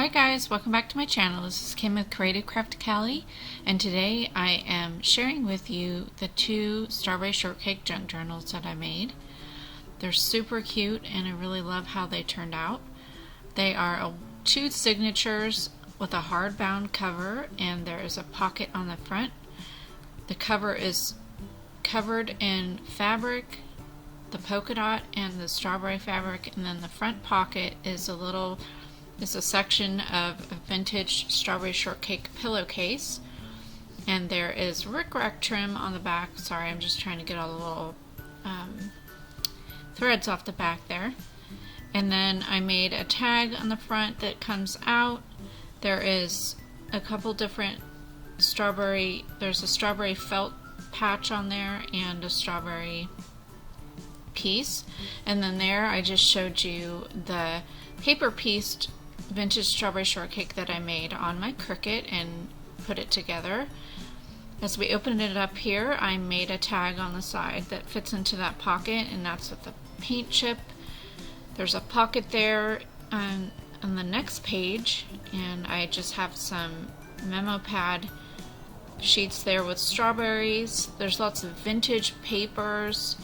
Hi guys, welcome back to my channel. This is Kim with Creative Crafticality, and today I am sharing with you the two strawberry shortcake junk journals that I made. They're super cute and I really love how they turned out. They are two signatures with a hardbound cover, and there is a pocket on the front. The cover is covered in fabric, the polka dot and the strawberry fabric, and then the front pocket is a section of a vintage strawberry shortcake pillowcase, and there is rickrack trim on the back. Sorry, I'm just trying to get all the little threads off the back there. And then I made a tag on the front that comes out. There is a couple different there's a strawberry felt patch on there and a strawberry piece, and then there I just showed you the paper pieced vintage strawberry shortcake that I made on my Cricut and put it together. As we opened it up here, I made a tag on the side that fits into that pocket, and that's with the paint chip. There's a pocket there on the next page, and I just have some memo pad sheets there with strawberries. There's lots of vintage papers,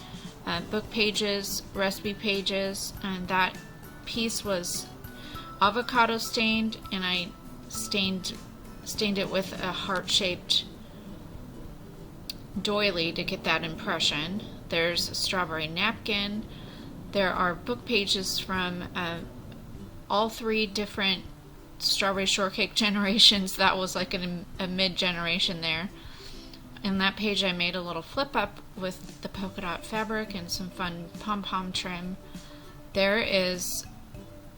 book pages, recipe pages, and that piece was avocado stained, and I stained it with a heart-shaped doily to get that impression. There's a strawberry napkin. There are book pages from all three different strawberry shortcake generations. That was like a mid-generation there. In that page I made a little flip up with the polka dot fabric and some fun pom-pom trim. There is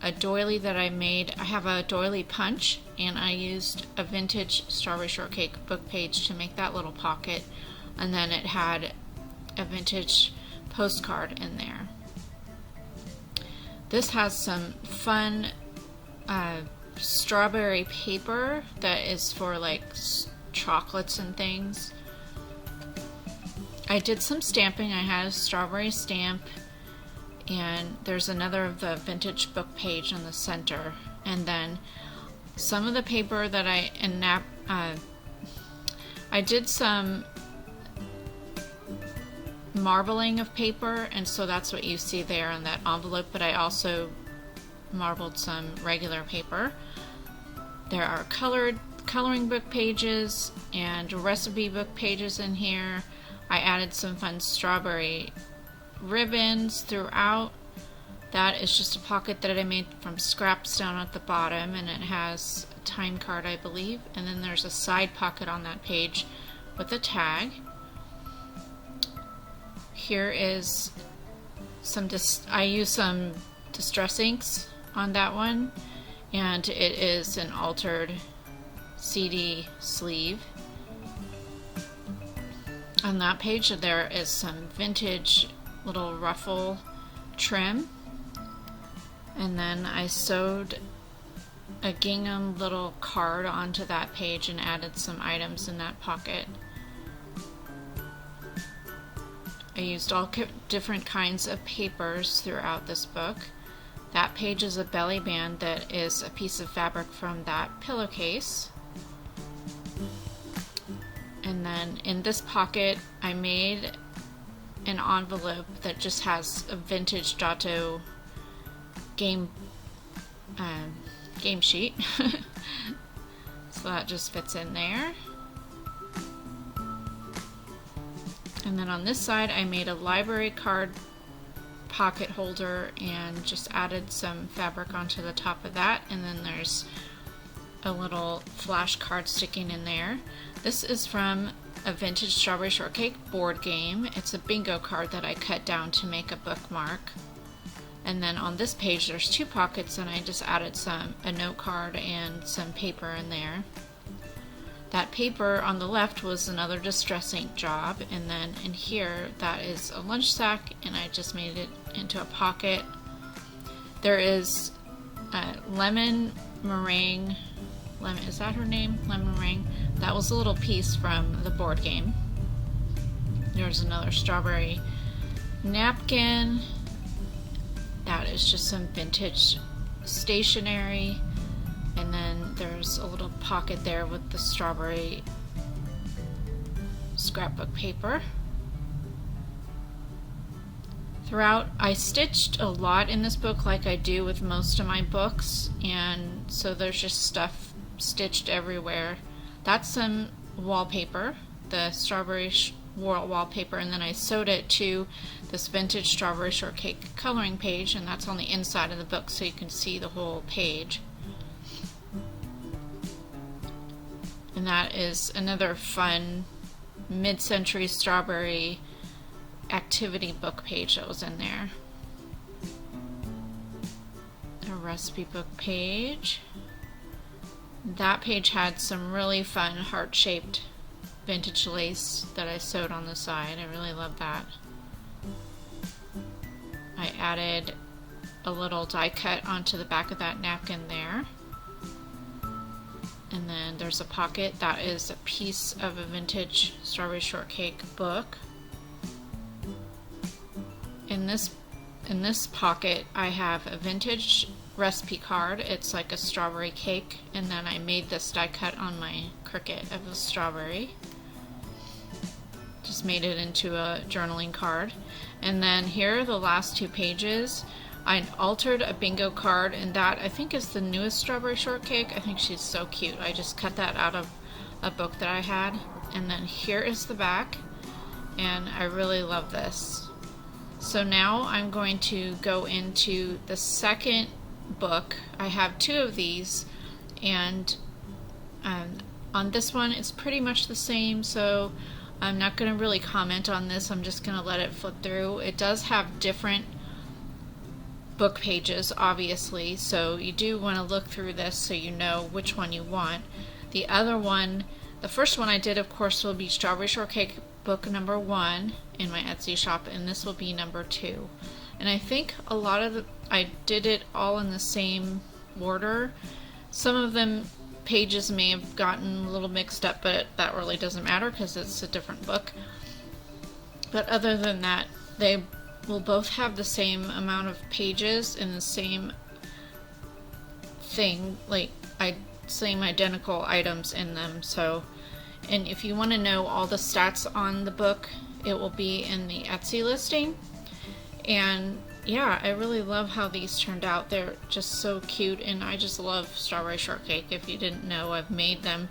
a doily that I made. I have a doily punch, and I used a vintage strawberry shortcake book page to make that little pocket, and then it had a vintage postcard in there. This has some fun strawberry paper that is for like chocolates and things. I did some stamping. I had a strawberry stamp, and there's another of the vintage book page in the center, and then some of the paper that I did some marbling of paper, and so that's what you see there on that envelope, but I also marbled some regular paper. There are coloring book pages and recipe book pages in here. I added some fun strawberry ribbons throughout. That is just a pocket that I made from scraps down at the bottom, and it has a time card, I believe, and then there's a side pocket on that page with a tag. Here is I used some distress inks on that one, and it is an altered CD sleeve. On that page there is some vintage little ruffle trim, and then I sewed a gingham little card onto that page and added some items in that pocket. I used all different kinds of papers throughout this book. That page is a belly band that is a piece of fabric from that pillowcase. And then in this pocket I made an envelope that just has a vintage Dato game sheet. So that just fits in there. And then on this side I made a library card pocket holder and just added some fabric onto the top of that, and then there's a little flash card sticking in there. This is from a vintage strawberry shortcake board game. It's a bingo card that I cut down to make a bookmark. And then on this page there's two pockets, and I just added a note card and some paper in there. That paper on the left was another distress ink job, and then in here that is a lunch sack, and I just made it into a pocket. There is lemon meringue. Is that her name? Lemon meringue. That was a little piece from the board game. There's another strawberry napkin. That is just some vintage stationery. And then there's a little pocket there with the strawberry scrapbook paper. Throughout, I stitched a lot in this book like I do with most of my books, and so there's just stuff stitched everywhere. That's some wallpaper, the strawberry wallpaper, and then I sewed it to this vintage strawberry shortcake coloring page, and that's on the inside of the book so you can see the whole page. And that is another fun mid-century strawberry activity book page that was in there. A recipe book page. That page had some really fun heart-shaped vintage lace that I sewed on the side. I really love that. I added a little die cut onto the back of that napkin there. And then there's a pocket. That is a piece of a vintage strawberry shortcake book. In this pocket I have a vintage recipe card. It's like a strawberry cake, and then I made this die cut on my Cricut of a strawberry. Just made it into a journaling card. And then here are the last two pages. I altered a bingo card, and that I think is the newest strawberry shortcake. I think she's so cute. I just cut that out of a book that I had. And then here is the back, and I really love this. So now I'm going to go into the second book. I have two of these, and on this one it's pretty much the same, so I'm not going to really comment on this. I'm just going to let it flip through. It does have different book pages, obviously, so you do want to look through this so you know which one you want. The other one, the first one I did, of course, will be Strawberry Shortcake book number 1 in my Etsy shop, and this will be number 2. And I think a lot of I did it all in the same order. Some of them pages may have gotten a little mixed up, but that really doesn't matter because it's a different book. But other than that, they will both have the same amount of pages and the same thing, like same identical items in them. So, and if you want to know all the stats on the book, it will be in the Etsy listing. And yeah, I really love how these turned out. They're just so cute, and I just love strawberry shortcake. If you didn't know, I've made them,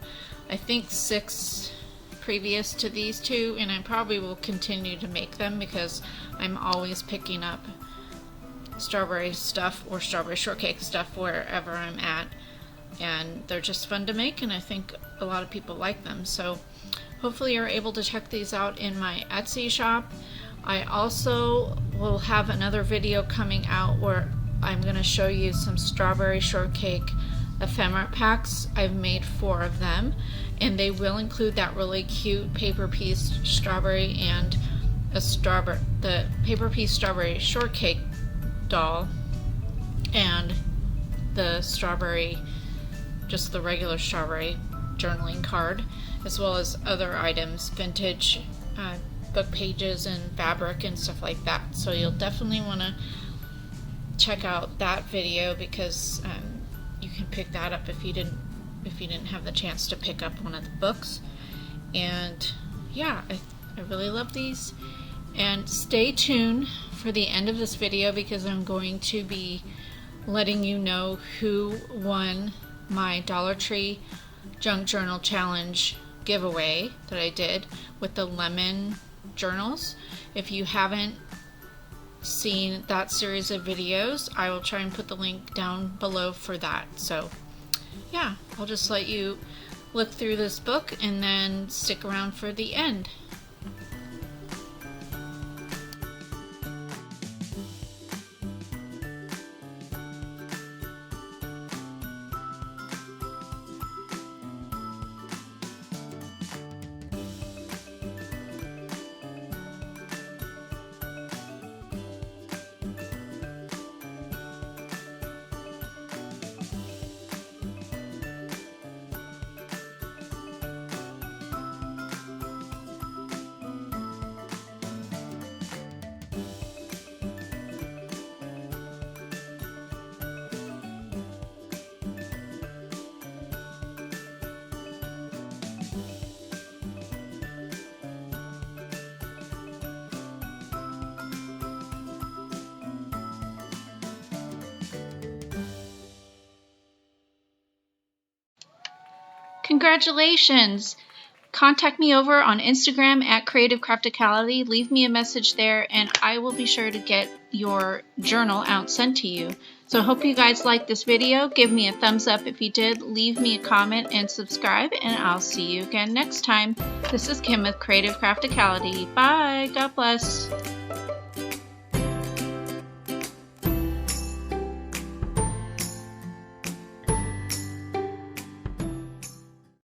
I think 6 previous to these 2, and I probably will continue to make them because I'm always picking up strawberry stuff or strawberry shortcake stuff wherever I'm at, and they're just fun to make, and I think a lot of people like them. So hopefully you're able to check these out in my Etsy shop. I also will have another video coming out where I'm going to show you some strawberry shortcake ephemera packs. I've made 4 of them, and they will include that really cute paper piece strawberry and the paper piece strawberry shortcake doll, and the strawberry, just the regular strawberry journaling card, as well as other items, vintage book pages and fabric and stuff like that. So you'll definitely want to check out that video because you can pick that up if you didn't have the chance to pick up one of the books. And yeah, I really love these. And stay tuned for the end of this video because I'm going to be letting you know who won my Dollar Tree Junk Journal Challenge giveaway that I did with the lemon journals. If you haven't seen that series of videos, I will try and put the link down below for that. So yeah, I'll just let you look through this book and then stick around for the end. Congratulations! Contact me over on Instagram at Creative Crafticality. Leave me a message there and I will be sure to get your journal out sent to you. So I hope you guys liked this video. Give me a thumbs up if you did. Leave me a comment and subscribe, and I'll see you again next time. This is Kim with Creative Crafticality. Bye. God bless.